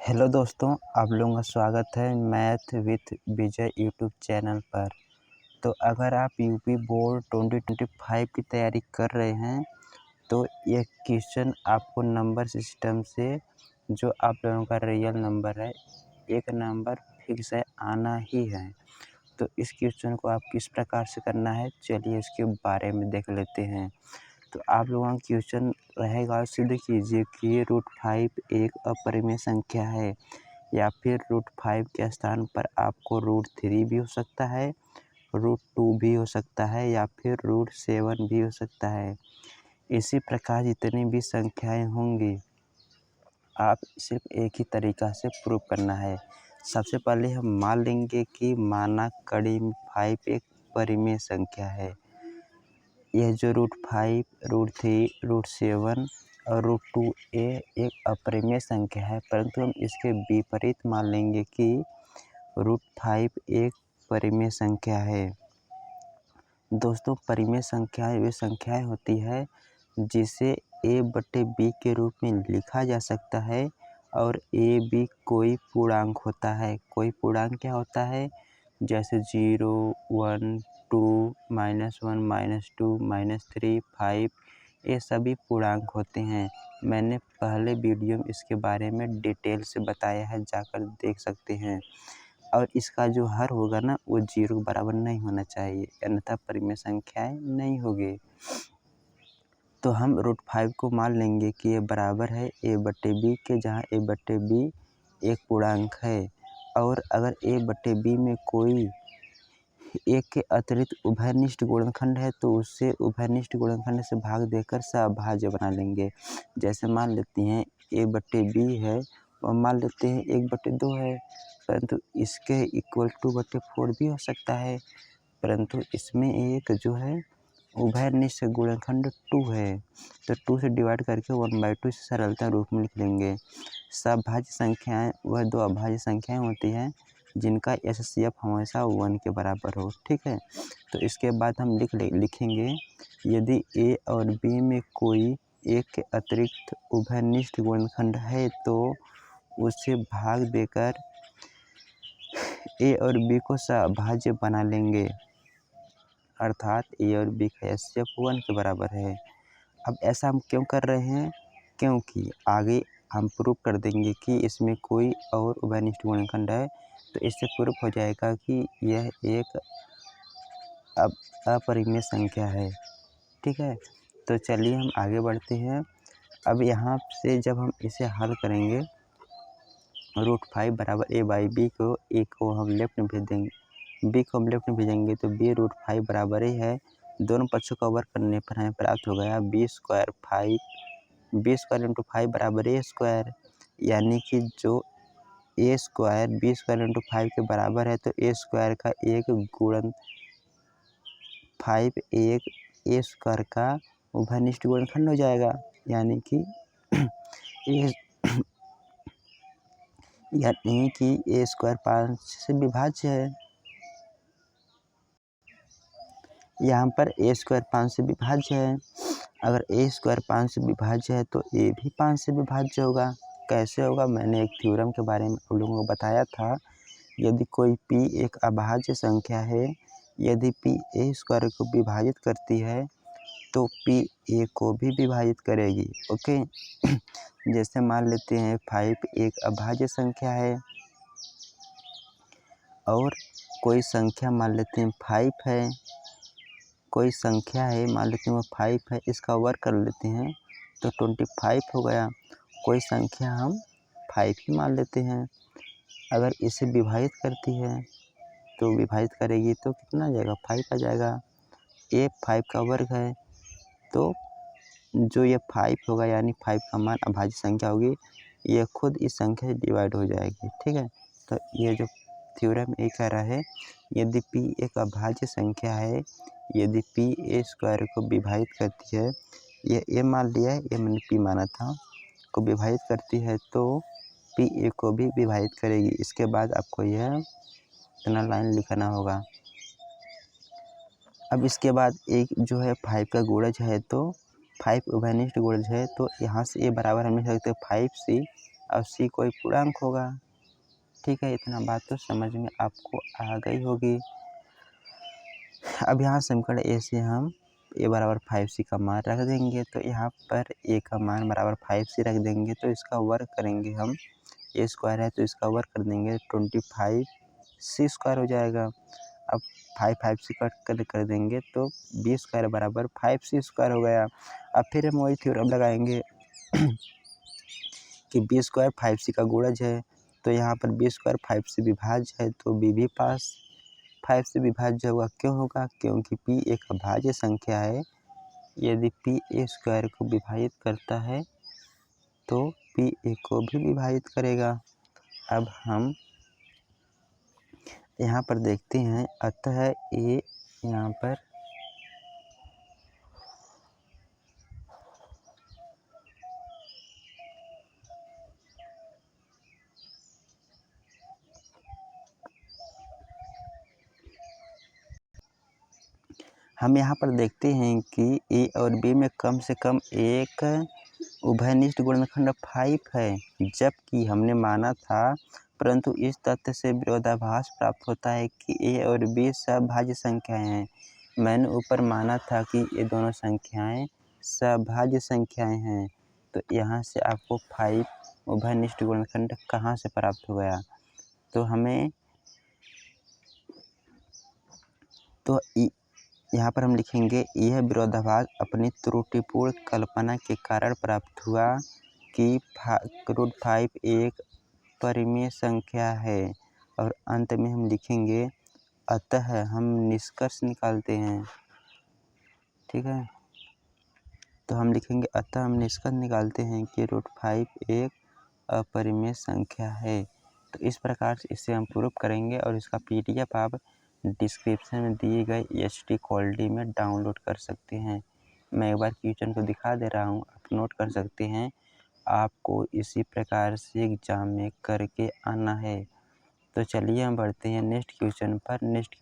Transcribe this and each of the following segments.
Hello दोस्तों, आप लोगों का स्वागत है math with Vijay YouTube channel पर। तो अगर आप यूपी बोर्ड 2025 की तैयारी कर रहे हैं तो ये क्वेश्चन आपको नंबर सिस्टम से जो आप लोगों का रियल नंबर है, एक नंबर फिक्स है, आना ही है। तो इस क्वेश्चन को आप किस प्रकार से करना है, चलिए इसके बारे में देख लेते हैं। तो आप लोगों का क्वेश्चन रहेगा, सिद्ध कीजिए कि √5 एक अपरिमेय संख्या है, या फिर √5 के स्थान पर आपको √3 भी हो सकता है, √2 भी हो सकता है, या फिर √7 भी हो सकता है। इसी प्रकार जितनी भी संख्याएं होंगी आप सिर्फ एक ही तरीका से प्रूव करना है। सबसे पहले हम मान लेंगे कि माना कड़ी में 5 एक परिमेय संख्या है। यह जो √5, √3, √7 और √2a एक अपरिमेय संख्या है, परंतु हम इसके विपरीत मान लेंगे कि √5 एक परिमेय संख्या है। दोस्तों, परिमेय संख्याएं वे संख्याएं होती है जिसे a/b के रूप में लिखा जा सकता है, और a/b कोई पूर्णांक होता है। कोई पूर्णांक क्या होता है? जैसे 0, 1, 2, -1, -2, -3, 5, ये सभी पूर्णांक होते हैं। मैंने पहले वीडियो में इसके बारे में डिटेल से बताया है, जाकर देख सकते हैं। और इसका जो हर होगा ना, वो 0 के बराबर नहीं होना चाहिए, अन्यथा परिमेय संख्याएं नहीं होगी। तो हम √5 को मान लेंगे कि ये बराबर है a/b के, जहाँ a/b एक पूर्णांक है। और अगर a/b में कोई एक के अतिरिक्त उभयनिष्ठ गुणनखंड है तो उससे उभयनिष्ठ गुणनखंड से भाग देकर सअभाज्य बना लेंगे। जैसे मान लेते हैं a/b है और मान लेते हैं 1/2 है, परंतु इसके इक्वल टू 4 भी हो सकता है, परंतु इसमें एक जो है उभयनिष्ठ गुणनखंड 2 है, तो 2 से डिवाइड करके 1/2 से सरलता रूप में लिख लेंगे। सभाज्य संख्याएं वह दो अभाज्य संख्याएं होती हैं जिनका एचसीएफ हमेशा 1 के बराबर हो। ठीक है, तो इसके बाद हम लिखेंगे यदि a और b में कोई एक के अतिरिक्त उभयनिष्ठ गुणनखंड है तो उसे भाग देकर a और b को सअभाज्य बना लेंगे, अर्थात a और b का एचसीएफ 1 के बराबर है। अब ऐसा हम क्यों कर रहे हैं? क्योंकि आगे हम प्रूव कर देंगे कि इसमें कोई और उभयनिष्ठ गुणनखंड है, तो इससे प्रूव हो जाएगा कि यह एक अपरिमेय संख्या है। ठीक है, तो चलिए हम आगे बढ़ते हैं। अब यहाँ से जब हम इसे हल करेंगे, √5 बराबर a/b को, a को हम लेफ्ट में भेज देंगे, b को हम लेफ्ट में भेजेंगे, तो b √5 बराबर ही है। दोनों पक्षों का वर्ग करने पर हमें प्राप्त हो गया b² 5 बराबर a², यानी कि जो a² b² 5 के बराबर है, तो a² का एक गुणन 5 एक a² का उभयनिष्ठ गुणनखंड हो जाएगा, यानी कि a² 5 से विभाज्य है। यहाँ पर a² 5 से विभाज्य है। अगर a² 5 से विभाज्य है तो a भी 5 से विभाज्य होगा। कैसे होगा? मैंने एक थ्योरम के बारे में आप लोगों को बताया था। यदि कोई p एक अभाज्य संख्या है, यदि p a² को विभाजित करती है तो p a को भी विभाजित करेगी। ओके, जैसे मान लेते हैं 5 एक अभाज्य संख्या है, और कोई संख्या मान लेते हैं 5 है, कोई संख्या है मान लेते हैं वो 5 है, इसका वर्ग कर लेते हैं तो 25 हो गया। कोई संख्या हम 5 ही मान लेते हैं, अगर इसे विभाजित करती है तो विभाजित करेगी तो कितना आ जाएगा? 5 आ जाएगा। ये 5 का वर्ग है, तो जो ये 5 होगा, यानी 5 का मान अभाज्य संख्या होगी, ये खुद इस संख्या से डिवाइड हो जाएगी। ठीक है, तो ये जो थ्योरम ये कह रहा है, यदि p एक अभाज्य संख्या है, यदि p a² को विभाजित करती है, ये a मान लिया है, ये मैंने p माना था, को विभाजित करती है तो p a को भी विभाजित करेगी। इसके बाद आपको यह इतना लाइन लिखना होगा। अब इसके बाद एक जो है 5 का गुणज है, तो 5 उभयनिष्ठ गुणज है, तो यहाँ से a बराबर हम लिख सकते हैं 5c और सी कोई पूर्णांक होगा। ठीक है, इतना बात तो समझ में आपको आ गई होगी। अब यहाँ समीकरण ए से हम ए बराबर 5c का मान रख देंगे, तो यहाँ पर ए का मान बराबर 5c रख देंगे, तो इसका वर्ग करेंगे हम। ए स्क्वायर है तो इसका वर्ग कर देंगे, 25c स्क्वायर हो जाएगा। अब 5c कट कर देंगे तो बी स्क्वायर बराबर 5c स्क्वायर हो गया। अब फिर हम वही थ्योरम लगाएंगे कि बी स्क्वायर 5c का गुणज है, तो यहाँ पर बी स्क्वायर 5 से विभाज्य है, तो बी भी पास 5 से विभाज्य होगा। क्यों होगा? क्योंकि p एक अभाज्य संख्या है। यदि p a स्क्वायर को विभाजित करता है तो p a को भी विभाजित करेगा। अब हम यहाँ पर देखते हैं, अतः a यहाँ पर हम यहाँ पर देखते हैं कि a और b में कम से कम एक उभयनिष्ठ गुणनखंड 5 है, जबकि हमने माना था, परंतु इस तथ्य से विरोधाभास प्राप्त होता है कि a और b सभाज्य संख्याएं हैं। मैंने ऊपर माना था कि ये दोनों संख्याएं सभाज्य संख्याएं हैं, तो यहाँ से आपको 5 उभयनिष्ठ गुणनखंड कहाँ से प्राप्त हो गया? तो हमें तो यहाँ पर हम लिखेंगे, यह विरोधाभास अपनी त्रुटिपूर्ण कल्पना के कारण प्राप्त हुआ कि √5 एक परिमेय संख्या है। और अंत में हम लिखेंगे, अतः हम निष्कर्ष निकालते हैं। ठीक है, तो हम लिखेंगे, अतः हम निष्कर्ष निकालते हैं कि √5 एक अपरिमेय संख्या है। तो इस प्रकार से इसे हम प्रूफ करेंगे और इसका PDF आप डिस्क्रिप्शन में दिए गए HD क्वालिटी में डाउनलोड कर सकते हैं। मैं एक बार क्वेश्चन को दिखा दे रहा हूँ, आप नोट कर सकते हैं। आपको इसी प्रकार से एग्जाम में करके आना है। तो चलिए हम बढ़ते हैं नेक्स्ट क्वेश्चन पर। नेक्स्ट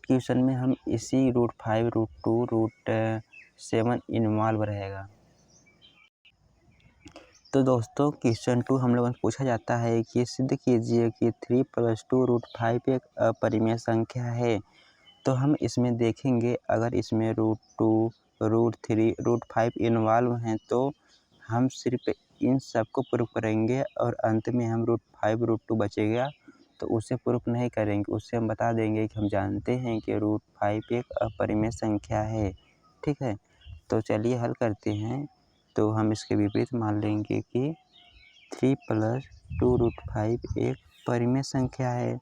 क्वेश्चन में हम इसी √5, √2, √7 इन्वॉल्व रहेगा। तो दोस्तों क्वेश्चन 2 हम लोगों से पूछा जाता है कि सिद्ध कीजिए कि 3 + 2 √5 एक अपरिमेय संख्या है। तो हम इसमें देखेंगे, अगर इसमें √2, √3, √5 इन्वॉल्व हैं तो हम सिर्फ इन सब को प्रूफ करेंगे और अंत में हम √5, √2 बचेगा तो उसे प्रूफ नहीं करेंगे। उससे हम बता देंगे कि हम जानते हैं कि √5 एक अपरिमेय संख्या है। ठीक है, तो चलिए हल करते हैं। तो हम इसके विपरीत मान लेंगे कि 3 + 2 √5 एक परिमेय संख्या है।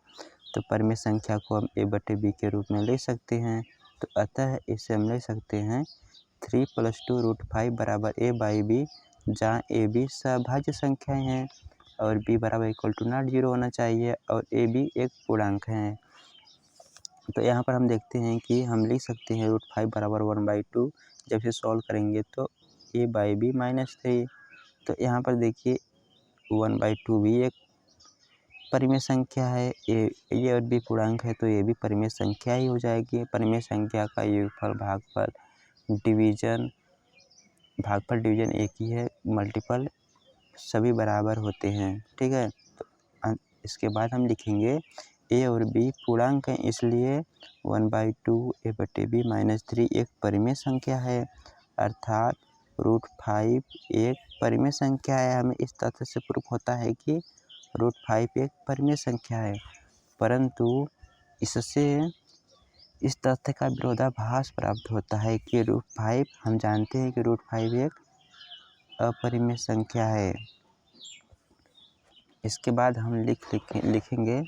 तो परिमेय संख्या को हम a/b के रूप में ले सकते हैं। तो अतः इसे हम ले सकते हैं 3 + 2 √5 बराबर a/b, जहाँ a b सभाज्य संख्याएँ हैं और b बराबर = नॉट 0 होना चाहिए और a b एक पूर्णांक है। तो यहाँ पर हम देखते हैं कि हम लिख सकते हैं √5 बराबर 1/2। जब इसे सॉल्व करेंगे तो a/b -3। तो यहाँ पर देखिए 1/2 भी एक परिमेय संख्या है, ए और बी पूर्णांक है तो ये भी परिमेय संख्या ही हो जाएगी। परिमेय संख्या का योगफल भागफल डिवीजन एक ही है, मल्टीपल सभी बराबर होते हैं। ठीक है, तो इसके बाद हम लिखेंगे ए और बी पूर्णांक हैं, इसलिए 1/2 a/b -3 एक परिमेय संख्या है, अर्थात √5 एक परिमेय संख्या है। हमें इस तथ्य से प्रूफ होता है कि √5 एक परिमेय संख्या है, परंतु इससे इस तथ्य का विरोधाभास प्राप्त होता है कि √5 हम जानते हैं कि √5 एक अपरिमेय संख्या है। इसके बाद हम लिखेंगे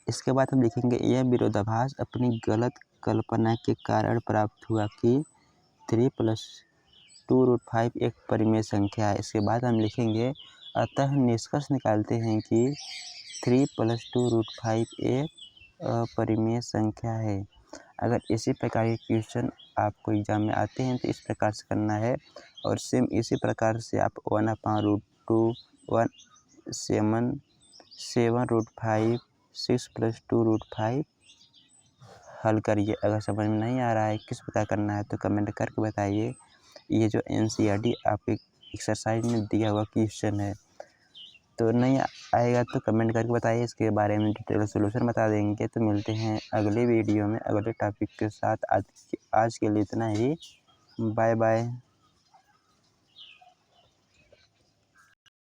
इसके बाद हम लिखेंगे, यह विरोधाभास अपनी गलत कल्पना के कारण प्राप्त हुआ कि 3 + 2 √5 एक परिमेय संख्या है। इसके बाद हम लिखेंगे, अतः निष्कर्ष निकालते हैं कि 3 + 2 √5 एक अपरिमेय संख्या है। अगर इसी प्रकार के क्वेश्चन आपको एग्जाम में आते हैं तो इस प्रकार से करना है और सेम इसी प्रकार से आप 1/√2, 7 √5, 6 + 2 √5 हल करिए। अगर समझ में नहीं आ रहा है किस प्रकार करना है तो कमेंट करके बताइए। ये जो एनसीईआरटी आपके एक्सरसाइज में दिया हुआ क्वेश्चन है, तो नहीं आएगा तो कमेंट करके बताइए, इसके बारे में डिटेल सोल्यूशन बता देंगे। तो मिलते हैं अगले वीडियो में अगले टॉपिक के साथ। आज के लिए इतना ही। Bye bye.